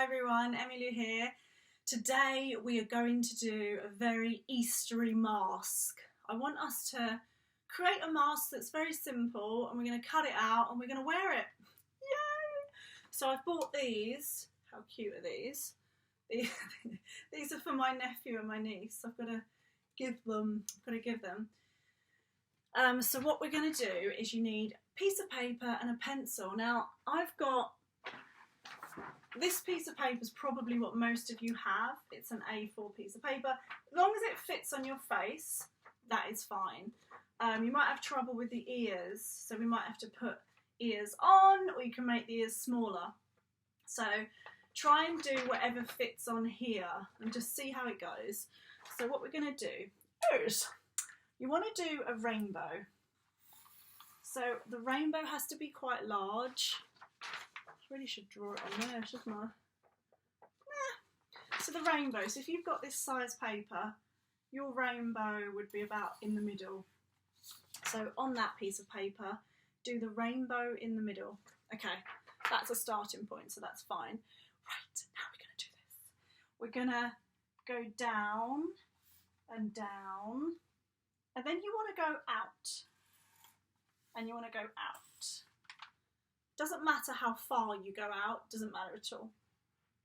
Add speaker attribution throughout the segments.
Speaker 1: Hi everyone, emmy-lou here. Today we are going to do a very Eastery mask. I want us to create a mask that's very simple and we're going to cut it out and we're going to wear it. Yay! So I've bought these. How cute are these? These are for my nephew and my niece. I've got to give them. So what we're going to do is you need a piece of paper and a pencil. Now I've got this piece of paper is probably what most of you have. It's an A4 piece of paper. As long as it fits on your face, that is fine. You might have trouble with the ears, so we might have to put ears on, or you can make the ears smaller. So try and do whatever fits on here and just see how it goes. So what we're going to do is you want to do a rainbow. So the rainbow has to be quite large. I really should draw it on there, shouldn't I? So the rainbow, so if you've got this size paper, your rainbow would be about in the middle. So on that piece of paper, do the rainbow in the middle. Okay, that's a starting point, so that's fine. Right, now we're going to do this. We're going to go down and down, and then you want to go out, and you want to go out. Doesn't matter how far you go out, doesn't matter at all.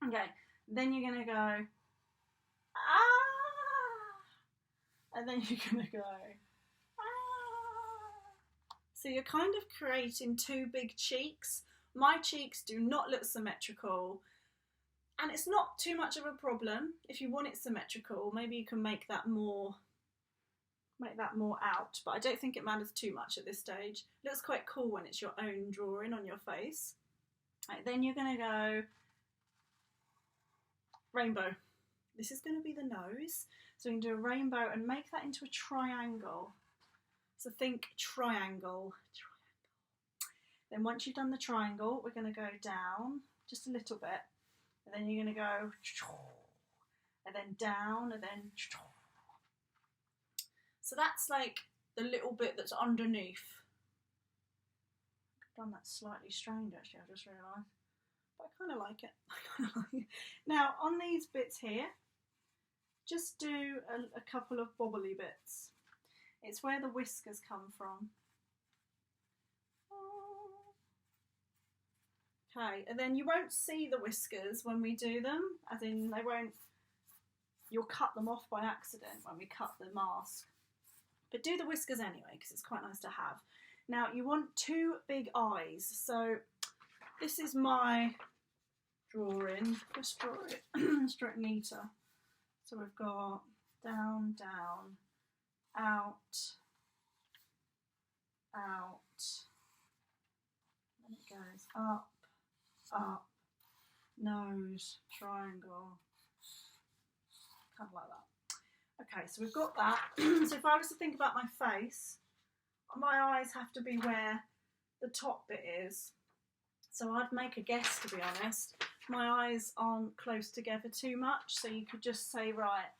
Speaker 1: Okay, then you're going to go, ah, and then you're going to go, ah. So you're kind of creating two big cheeks. My cheeks do not look symmetrical, and it's not too much of a problem. If you want it symmetrical, maybe you can make that more out, but I don't think it matters too much at this stage. It looks quite cool when it's your own drawing on your face. Right, then you're going to go rainbow. This is going to be the nose. So you can do a rainbow and make that into a triangle. So think triangle. Then once you've done the triangle, we're going to go down just a little bit. And then you're going to go and then down and then. So that's like the little bit that's underneath. I've done that slightly strange actually, I just realised. But I kind of like it. Now on these bits here, just do a couple of bobbly bits. It's where the whiskers come from. Okay, and then you won't see the whiskers when we do them, as in they won't, you'll cut them off by accident when we cut the mask. But do the whiskers anyway, because it's quite nice to have. Now, you want two big eyes. So this is my drawing. Let's draw it, let's draw it neater. So we've got down, down, out, out. Then it goes up, up, nose, triangle, kind of like that. Okay, so we've got that. So if I was to think about my face, my eyes have to be where the top bit is. So I'd make a guess, to be honest. My eyes aren't close together too much, so you could just say, right,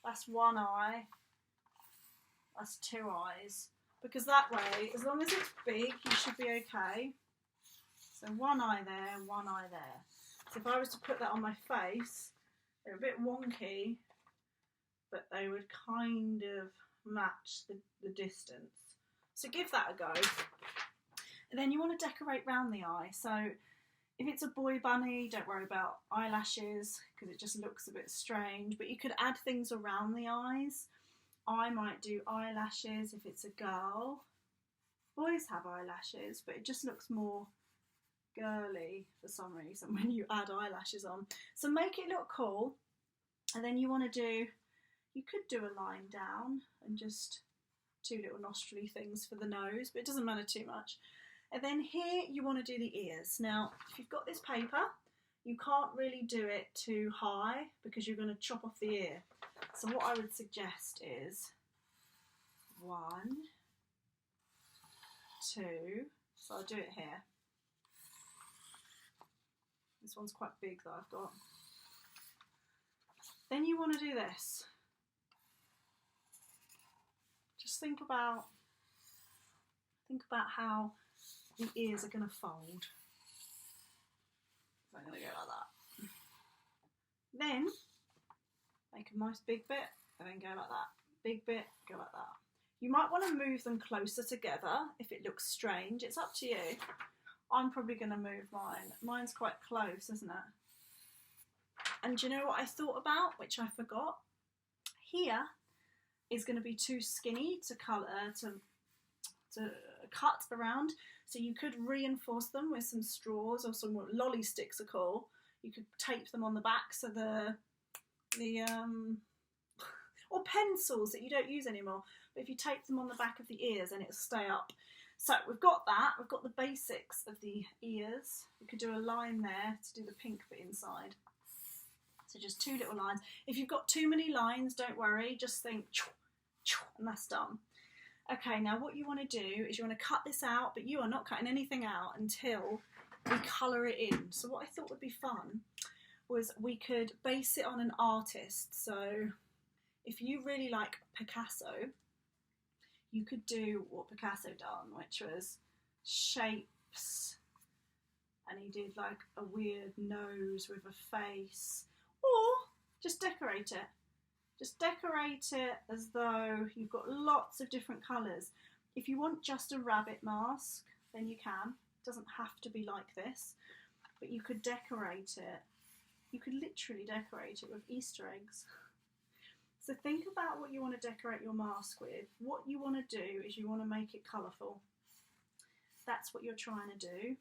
Speaker 1: that's one eye, that's two eyes. Because that way, as long as it's big, you should be okay. So one eye there, one eye there. So if I was to put that on my face, they're a bit wonky, but they would kind of match the distance. So give that a go. And then you want to decorate round the eye. So if it's a boy bunny, don't worry about eyelashes because it just looks a bit strange, but you could add things around the eyes. I might do eyelashes if it's a girl. Boys have eyelashes, but it just looks more girly for some reason when you add eyelashes on. So make it look cool. And then you want to do, you could do a line down and just two little nostril things for the nose, but it doesn't matter too much. And then here you want to do the ears. Now, if you've got this paper, you can't really do it too high because you're going to chop off the ear. So what I would suggest is 1, 2, so I'll do it here. This one's quite big that I've got. Then you want to do this. Just think about how the ears are going to fold. So I'm going to go like that. Then make a nice big bit and then go like that. Big bit, go like that. You might want to move them closer together if it looks strange. It's up to you. I'm probably going to move mine. Mine's quite close, isn't it? And do you know what I thought about, which I forgot? Here is going to be too skinny to colour, to cut around. So you could reinforce them with some straws or some lolly sticks are cool. You could tape them on the back so or pencils that you don't use anymore. But if you tape them on the back of the ears, then it'll stay up. So we've got that. We've got the basics of the ears. We could do a line there to do the pink bit inside. So just 2 little lines. If you've got too many lines, don't worry. Just think, and that's done. Okay, now what you want to do is you want to cut this out, but you are not cutting anything out until we colour it in. So what I thought would be fun was we could base it on an artist. So if you really like Picasso, you could do what Picasso done, which was shapes, and he did like a weird nose with a face, or just decorate it. Just decorate it as though you've got lots of different colours. If you want just a rabbit mask, then you can. It doesn't have to be like this, but you could decorate it. You could literally decorate it with Easter eggs. So think about what you want to decorate your mask with. What you want to do is you want to make it colourful. That's what you're trying to do.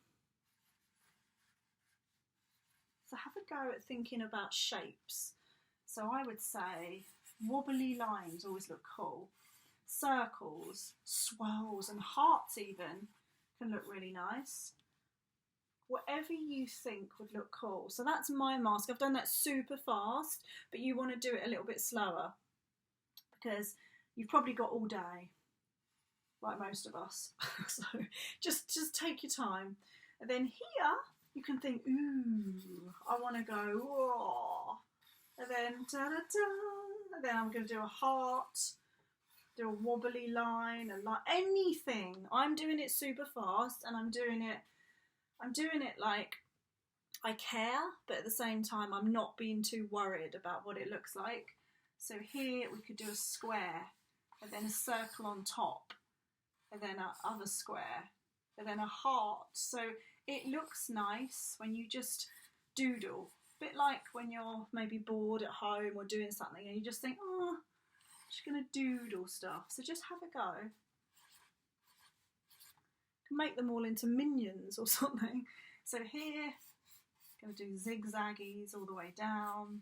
Speaker 1: So have a go at thinking about shapes. So I would say wobbly lines always look cool. Circles, swirls and hearts even can look really nice. Whatever you think would look cool. So that's my mask. I've done that super fast, but you want to do it a little bit slower because you've probably got all day, like most of us. So just take your time. And then here you can think, ooh, I want to go, whoa. And then da-da-da. And then I'm going to do a heart, do a wobbly line, anything. I'm doing it super fast, and I'm doing it like I care, but at the same time I'm not being too worried about what it looks like. So here we could do a square, and then a circle on top, and then a other square, and then a heart. So it looks nice when you just doodle. Bit like when you're maybe bored at home or doing something and you just think, oh, I'm just going to doodle stuff. So just have a go. You can make them all into minions or something. So here, going to do zigzaggies all the way down.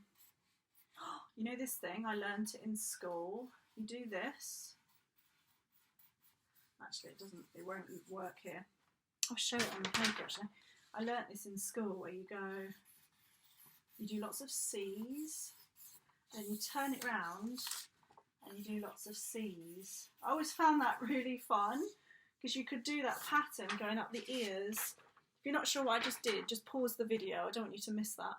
Speaker 1: You know this thing, I learnt it in school. You do this. Actually, it won't work here. I'll show it on the paper actually. I learnt this in school where you do lots of C's, then you turn it round and you do lots of C's. I always found that really fun because you could do that pattern going up the ears. If you're not sure what I just did, just pause the video. I don't want you to miss that.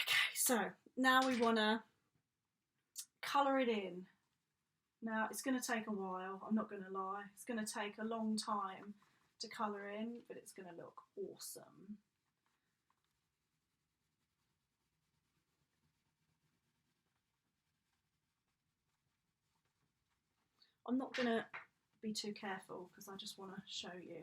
Speaker 1: Okay, so now we want to colour it in. Now it's going to take a while, I'm not going to lie. It's going to take a long time to colour in, but it's going to look awesome. I'm not going to be too careful because I just want to show you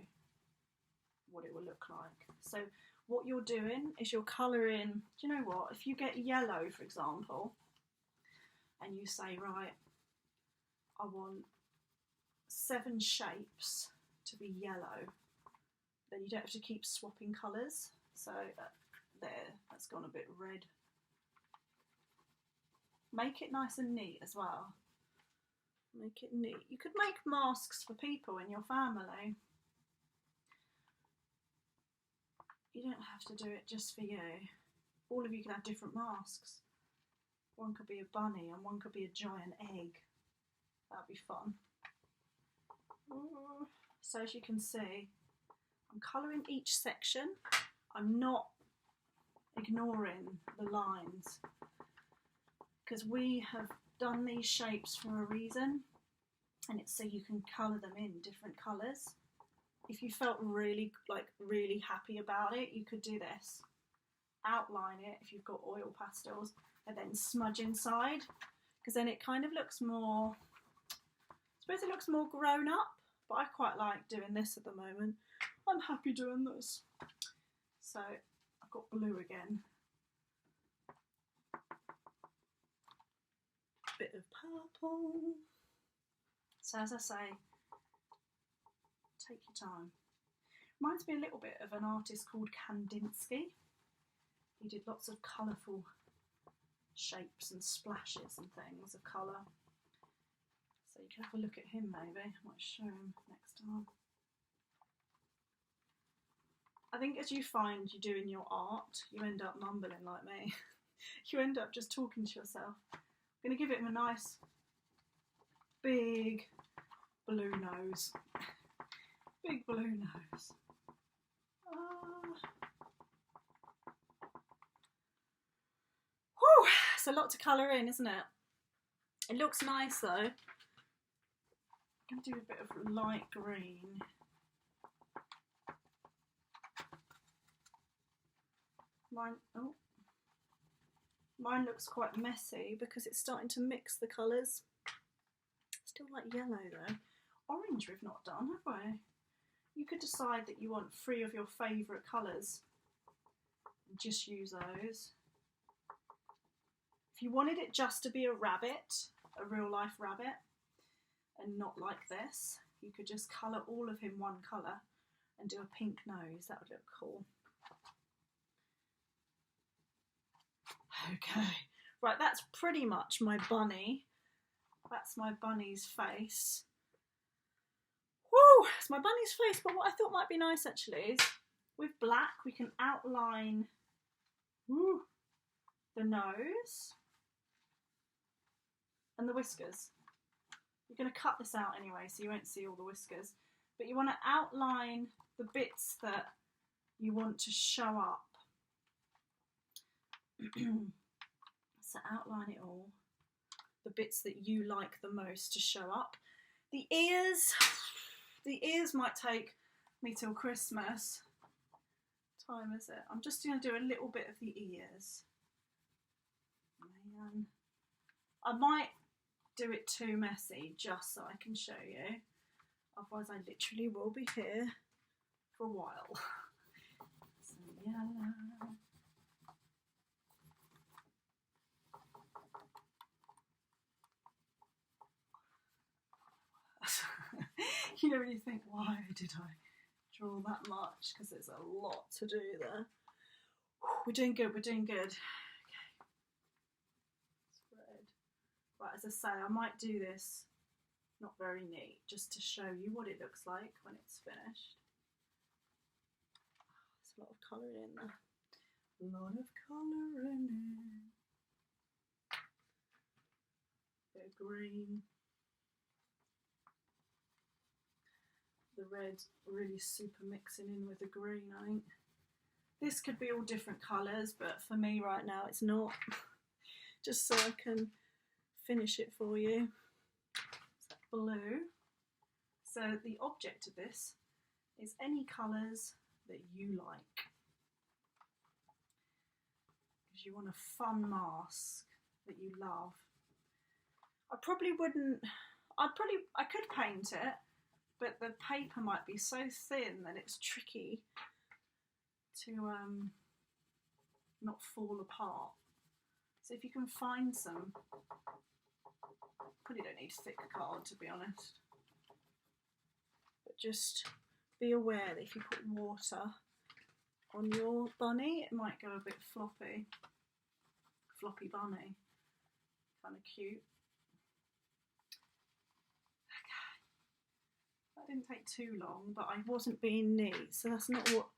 Speaker 1: what it will look like. So what you're doing is you're colouring, do you know what, if you get yellow for example, and you say, right, I want 7 shapes to be yellow, then you don't have to keep swapping colours. So there, that's gone a bit red. Make it nice and neat as well. Make it neat. You could make masks for people in your family. You don't have to do it just for you. All of you can have different masks. One could be a bunny and one could be a giant egg. That'd be fun. So as you can see, I'm colouring each section. I'm not ignoring the lines because we have done these shapes for a reason, and it's so you can colour them in different colours. If you felt really happy about it, you could do this. outline it if you've got oil pastels and then smudge inside, because then it kind of looks more, I suppose it looks more grown up, but I quite like doing this at the moment. I'm happy doing this. So I've got blue again. Bit of purple. So as I say, take your time. Reminds me a little bit of an artist called Kandinsky. He did lots of colourful shapes and splashes and things of colour. So you can have a look at him maybe. I might show him next time. I think as you find you're doing your art, you end up mumbling like me. You end up just talking to yourself. I'm going to give it a nice big blue nose. Big blue nose. Whew, it's a lot to colour in, isn't it? It looks nice though. I'm going to do a bit of light green. Mine looks quite messy because it's starting to mix the colours. Still like yellow though. Orange we've not done, have we? You could decide that you want 3 of your favourite colours and just use those. If you wanted it just to be a rabbit, a real life rabbit, and not like this, you could just colour all of him one colour and do a pink nose. That would look cool. Okay, right, that's pretty much my bunny. That's my bunny's face. Woo, it's my bunny's face, but what I thought might be nice actually is with black we can outline the nose and the whiskers. You're going to cut this out anyway, so you won't see all the whiskers, but you want to outline the bits that you want to show up. So outline it all, the bits that you like the most to show up. The ears might take me till Christmas. What time is it? I'm just going to do a little bit of the ears. Man. I might do it too messy just so I can show you. Otherwise I literally will be here for a while. So yellow. You know when you think, why did I draw that much? Because there's a lot to do there. We're doing good, we're doing good. Okay. Spread. Right, as I say, I might do this not very neat, just to show you what it looks like when it's finished. There's a lot of colour in there. A lot of colour in it. Bit of green. The red really super mixing in with the green, I think. This could be all different colours, but for me right now it's not. Just so I can finish it for you. So blue. So the object of this is any colours that you like. Because you want a fun mask that you love. I probably wouldn't, I could paint it, but the paper might be so thin that it's tricky to not fall apart. So if you can find some, probably don't need thick card to be honest, but just be aware that if you put water on your bunny, it might go a bit floppy. Floppy bunny, kind of cute. Didn't take too long, but I wasn't being neat, so that's not what,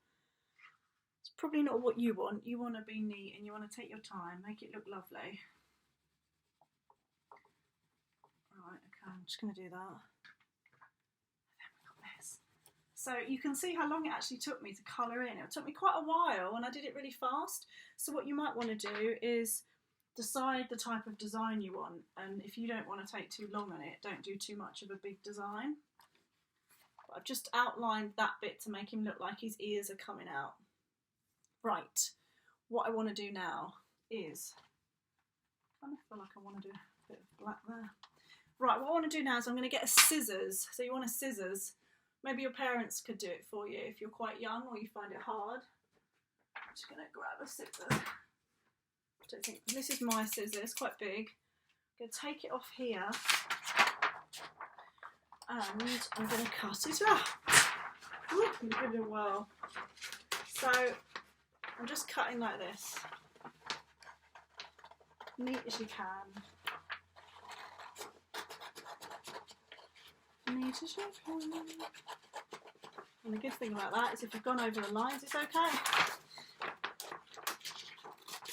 Speaker 1: it's probably not what you want. You want to be neat and you want to take your time, make it look lovely. Right, okay, I'm just going to do that. Then we got this. So you can see how long it actually took me to colour in. It took me quite a while and I did it really fast. So what you might want to do is decide the type of design you want, and if you don't want to take too long on it, don't do too much of a big design. I've just outlined that bit to make him look like his ears are coming out. Right, what I want to do now is, I kind of feel like I want to do a bit of black there. Right, what I want to do now is I'm going to get a scissors. So you want a scissors. Maybe your parents could do it for you if you're quite young or you find it hard. I'm just going to grab a scissors. I don't think, this is my scissors, quite big. I'm going to take it off here and I'm going to cut it out. Ooh, I'm going to give it a whirl. So I'm just cutting like this, neat as you can. Neat as you can. And the good thing about that is if you've gone over the lines, it's okay.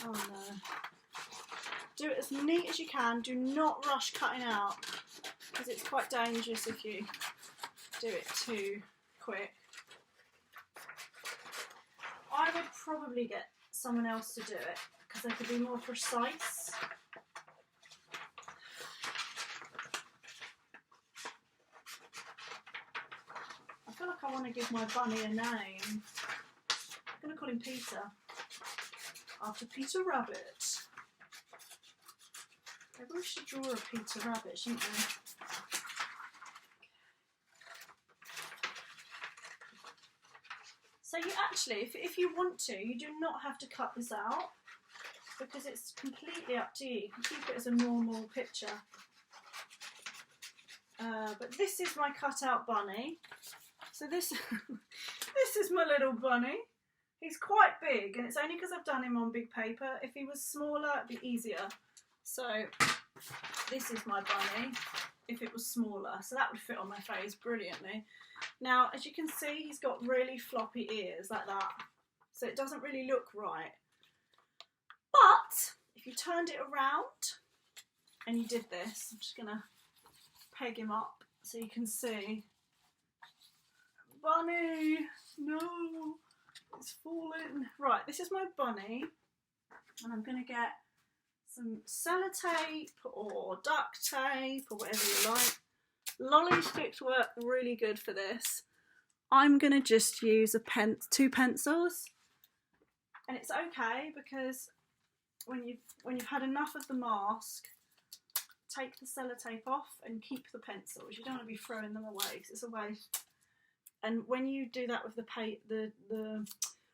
Speaker 1: Oh no. Do it as neat as you can. Do not rush cutting out, because it's quite dangerous if you do it too quick. I would probably get someone else to do it because they could be more precise. I feel like I want to give my bunny a name. I'm going to call him Peter, after Peter Rabbit. Maybe we should draw a Peter Rabbit, shouldn't we? So you actually, if you want to, you do not have to cut this out, because it's completely up to you. You can keep it as a normal picture. But this is my cut-out bunny. So this, this is my little bunny. He's quite big, and it's only because I've done him on big paper. If he was smaller, it'd be easier. So this is my bunny, if it was smaller. So that would fit on my face brilliantly. Now, as you can see, he's got really floppy ears like that. So it doesn't really look right. But if you turned it around and you did this, I'm just going to peg him up so you can see. Bunny, no, it's falling. Right, this is my bunny, and I'm going to get some sellotape or duct tape or whatever you like. Lolly sticks work really good for this. I'm going to just use two pencils, and it's okay because when you've had enough of the mask, take the sellotape off and keep the pencils. You don't want to be throwing them away because it's a waste. And when you do that with the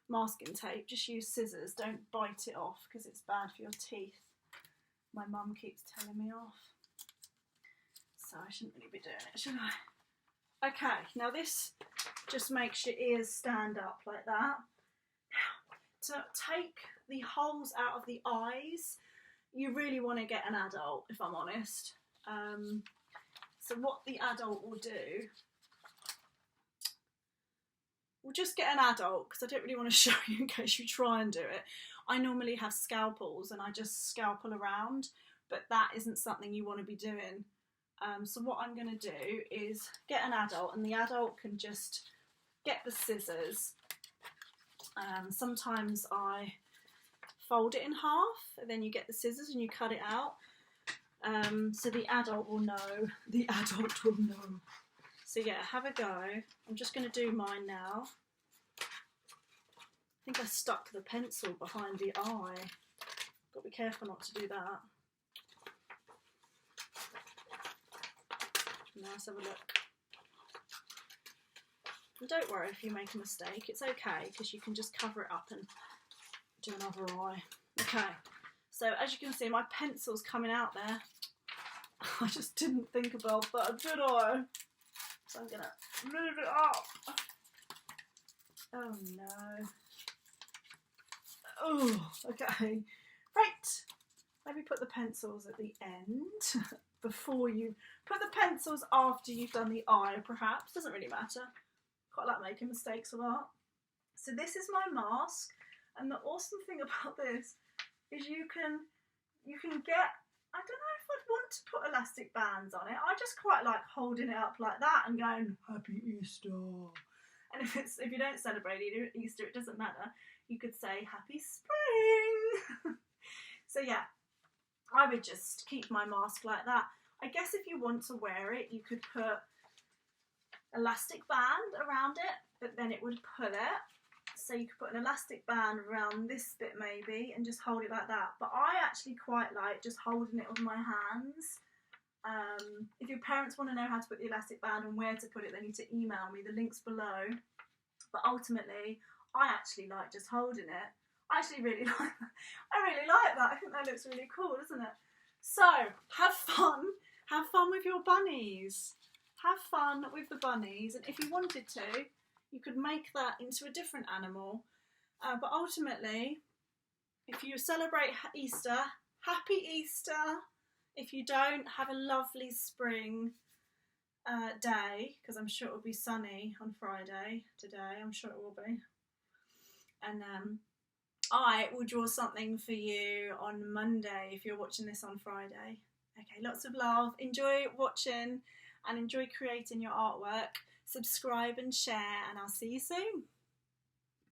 Speaker 1: masking tape, just use scissors. Don't bite it off because it's bad for your teeth. My mum keeps telling me off. So I shouldn't really be doing it, should I? Okay, now this just makes your ears stand up like that. Now, to take the holes out of the eyes, you really want to get an adult, if I'm honest. So what the adult will do, we'll just get an adult, because I don't really want to show you in case you try and do it. I normally have scalpels and I just scalpel around, but that isn't something you want to be doing. So what I'm going to do is get an adult, and the adult can just get the scissors. Sometimes I fold it in half, and then you get the scissors and you cut it out. So the adult will know. The adult will know. So yeah, have a go. I'm just going to do mine now. I think I stuck the pencil behind the eye. Got to be careful not to do that. Now let's have a look. And don't worry if you make a mistake, it's okay, because you can just cover it up and do another eye. Okay, so as you can see, my pencil's coming out there. I just didn't think about that, did I? So I'm gonna move it up. Oh no. Oh, okay. Right. Maybe put the pencils at the end before you put the pencils after you've done the eye, perhaps. Doesn't really matter. Quite like making mistakes a lot. So this is my mask, and the awesome thing about this is you can get, I don't know if I'd want to put elastic bands on it. I just quite like holding it up like that and going, Happy Easter. And if you don't celebrate Easter, it doesn't matter. You could say Happy Spring. So yeah, I would just keep my mask like that. I guess if you want to wear it, you could put elastic band around it, but then it would pull it. So you could put an elastic band around this bit maybe and just hold it like that. But I actually quite like just holding it with my hands. If your parents want to know how to put the elastic band and where to put it, they need to email me. The link's below. But ultimately, I actually like just holding it. I actually really like that. I really like that. I think that looks really cool, doesn't it? So, have fun. Have fun with your bunnies. Have fun with the bunnies. And if you wanted to, you could make that into a different animal. But ultimately, if you celebrate Easter, happy Easter. If you don't, have a lovely spring day, because I'm sure it will be sunny on Friday today. I'm sure it will be. And I will draw something for you on Monday if you're watching this on Friday. Okay, lots of love. Enjoy watching and enjoy creating your artwork. Subscribe and share, and I'll see you soon.